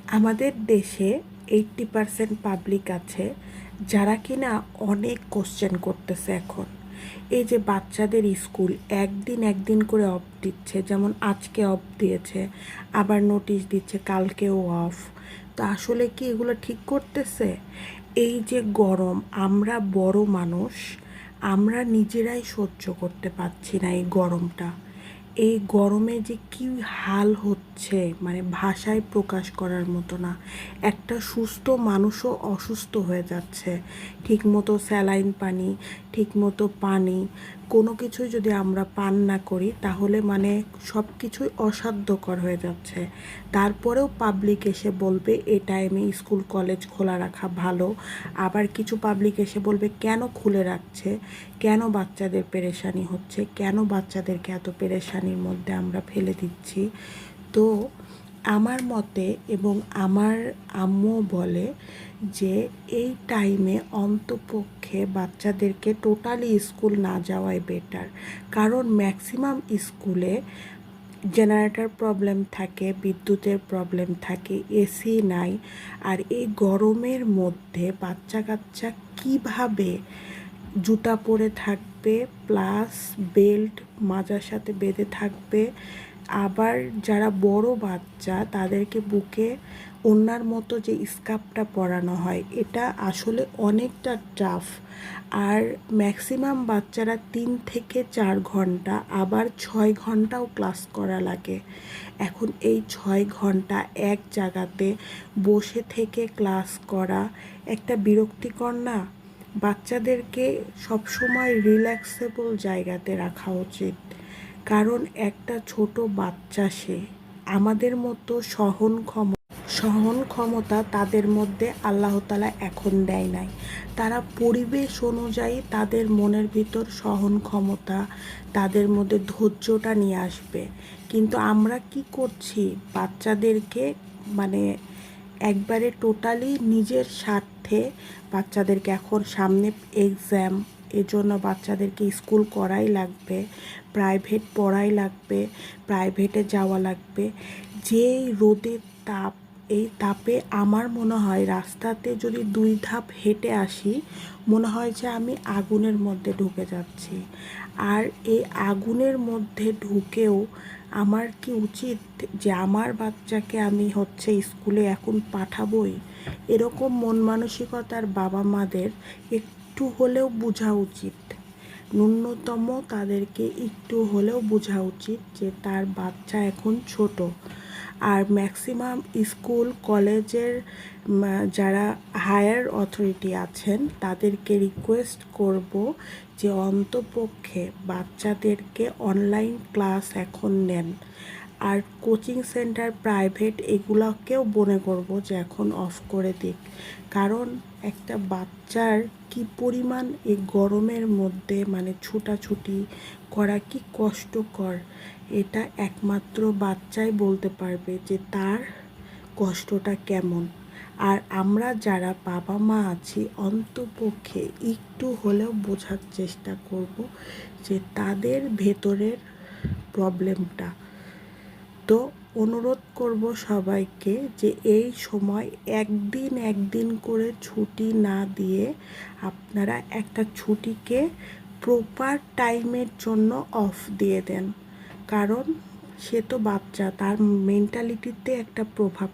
আমাদের দেশে 80% পাবলিক আছে যারা কিনা অনেক কোশ্চেন করতেছে এখন। এই যে বাচ্চাদের স্কুল একদিন একদিন করে অফ দিচ্ছে, যেমন আজকে অফ দিয়েছে, আবার নোটিশ দিচ্ছে কালকেও অফ। তো আসলে কি এগুলো ঠিক করতেছে? এই যে গরম, আমরা বড় মানুষ, আমরা নিজেরাই সহ্য করতে পারছি না এই গরমটা। এই গরমে যে কি হাল হচ্ছে মানে ভাষায় প্রকাশ করার মতো না। একটা সুস্থ মানুষও অসুস্থ হয়ে যাচ্ছে। ঠিকমতো স্যালাইন পানি, ঠিকমতো পানি, কোনো কিছুই যদি আমরা পান না করি তাহলে মানে সব কিছুই অসাধ্যকর হয়ে যাচ্ছে। তারপরেও পাবলিক এসে বলবে এই টাইমে স্কুল কলেজ খোলা রাখা ভালো। আবার কিছু পাবলিক এসে বলবে কেন খুলে রাখছে, কেন বাচ্চাদের পেরেশানি হচ্ছে, কেন বাচ্চাদেরকে এত পেরেশানির মধ্যে আমরা ফেলে দিচ্ছি। তো আমার মতে এবং আমার আম্মু বলে যে এই টাইমে অন্তপক্ষে বাচ্চাদেরকে টোটালি স্কুল না যাওয়াই বেটার। কারণ ম্যাক্সিমাম স্কুলে জেনারেটর প্রবলেম থাকে, বিদ্যুতের প্রবলেম থাকে, এসি নাই। আর এই গরমের মধ্যে বাচ্চা কাচ্চা কীভাবে জুতা পরে থাকবে, প্লাস বেল্ট মাজার সাথে বেঁধে থাকবে। আবার যারা বড় বাচ্চা তাদেরকে বুকে ওড়নার মতো যে স্কার্ফটা পরানো হয়, এটা আসলে অনেকটা টাফ। আর ম্যাক্সিমাম বাচ্চারা 3 থেকে 4 ঘন্টা, আবার 6 ঘন্টাও ক্লাস করা লাগে। এখন এই 6 ঘন্টা এক জায়গাতে বসে থেকে ক্লাস করা একটা বিরক্তিকর না? বাচ্চাদেরকে সবসময় রিল্যাক্সেবল জায়গাতে রাখা উচিত। কারণ একটা ছোট বাচ্চা, সে আমাদের মতো সহন ক্ষমতা তাদের মধ্যে আল্লাহ তাআলা এখন দেয় নাই। তারা পরিবেশ অনুযায়ী তাদের মনের ভিতর সহন ক্ষমতা, তাদের মধ্যে ধৈর্যটা নিয়ে আসবে। কিন্তু আমরা কি করছি, বাচ্চাদেরকে মানে একবারে টোটালি নিজের স্বার্থে বাচ্চাদেরকে এখন সামনে এক্সাম, এজন্য বাচ্চাদেরকে স্কুল করাই লাগবে, প্রাইভেট পড়াই লাগবে, প্রাইভেটে যাওয়া লাগবে। যেই রোদের তাপ, এই তাপে আমার মনে হয় রাস্তাতে যদি 2 ধাপ হেঁটে আসি মনে হয় যে আমি আগুনের মধ্যে ঢুকে যাচ্ছি। আর এই আগুনের মধ্যে ঢুকেও আমার কি উচিত যে আমার বাচ্চাকে আমি স্কুলে এখন পাঠাবই? এরকম মন মানসিকতার বাবা মাদের একটু হলেও বোঝা উচিত, ন্যূনতম তাদেরকে একটু হলেও বোঝা উচিত যে তার বাচ্চা এখন ছোট। আর ম্যাক্সিমাম স্কুল কলেজের যারা হায়ার অথরিটি আছেন তাদেরকে রিকোয়েস্ট করব যে অন্তপক্ষে বাচ্চাদেরকে অনলাইন ক্লাস এখন নেন। আর কোচিং সেন্টার প্রাইভেট এগুলোকেও মনে করব যে এখন অফ করে দিক। কারণ একটা বাচ্চার কি পরিমাণ এই গরমের মধ্যে মানে ছুটাছুটি করা কি কষ্টকর, এটা একমাত্র বাচ্চাই বলতে পারবে যে তার কষ্টটা কেমন। আর আমরা যারা বাবা মা আছি অন্তপক্ষে একটু হলেও বোঝার চেষ্টা করব যে তাদের ভেতরের প্রবলেমটা। তো অনুরোধ করব সবাইকে যে এই সময় একদিন একদিন করে ছুটি না দিয়ে আপনারা একটা ছুটিকে প্রপার টাইমের জন্য অফ দিয়ে দেন। কারণ সে তো বাচ্চা, তার মেন্টালিটিতে একটা প্রভাব